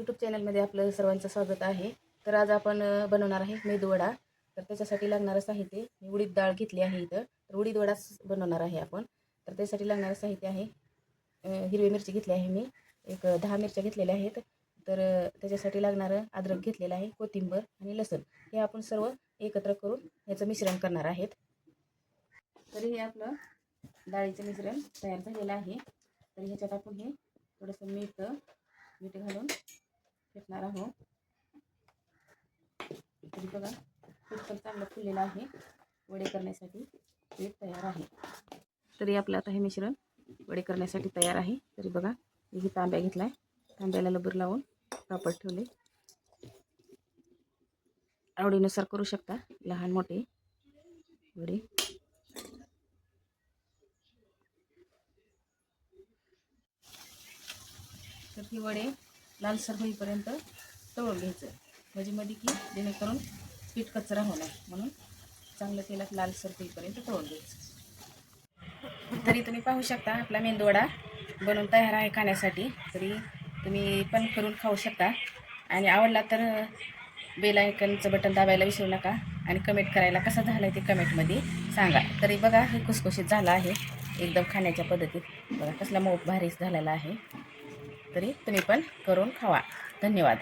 YouTube चॅनलमध्ये आपलं सर्वांचं स्वागत आहे. तर आज आपण बनवणार आहे मेदूवडा. तर त्याच्यासाठी लागणारं साहित्य, मी उडीद डाळ घेतली आहे इथं. तर उडीद वडाच बनवणार आहे आपण. तर त्यासाठी लागणारं साहित्य आहे, हिरवी मिरची घेतली आहे मी, एक 10 मिरच्या घेतलेल्या आहेत. तर त्याच्यासाठी लागणारं अद्रक घेतलेलं आहे, कोथिंबीर आणि लसूण, हे आपण सर्व एकत्र करून ह्याचं मिश्रण करणार आहेत. तर हे आपलं डाळीचं मिश्रण तयार झालेलं आहे. तर ह्याच्यात आपण हे थोडंसं मीठ घालून फेटणार आहोत. तरी बघा पीठ पण चांगलं फुललेलं आहे. वडे करण्यासाठी पीठ तयार आहे. तरी आपलं आता हे मिश्रण वडे करण्यासाठी तयार आहे. तरी बघा मी तांब्या घेतलाय, तांब्याला लबर लावून पापड ठेवले. आवडीनुसार करू शकता, लहान मोठे वडे. तर ती वडे लालसर होईपर्यंत तळून घ्यायचं, म्हणजे मध्ये की जेणेकरून पीठ कचरा होणार, म्हणून चांगलं तेलात लालसर होईपर्यंत तळून घ्यायचं. तरी तुम्ही पाहू शकता आपला मेंदूवडा बनवून तयार आहे खाण्यासाठी. तरी तुम्ही पण करून खाऊ शकता. आणि आवडला तर बेल आयकनचं बटन दाबायला विसरू नका. आणि कमेंट करायला कसा झाला आहे ते कमेंटमध्ये सांगा. तरी बघा हे खुसखुशीत झालं आहे एकदम खाण्याच्या पद्धतीत. बघा कसला मऊ भारीच झालेला आहे. तरी तुम्ही पण करून खावा. धन्यवाद.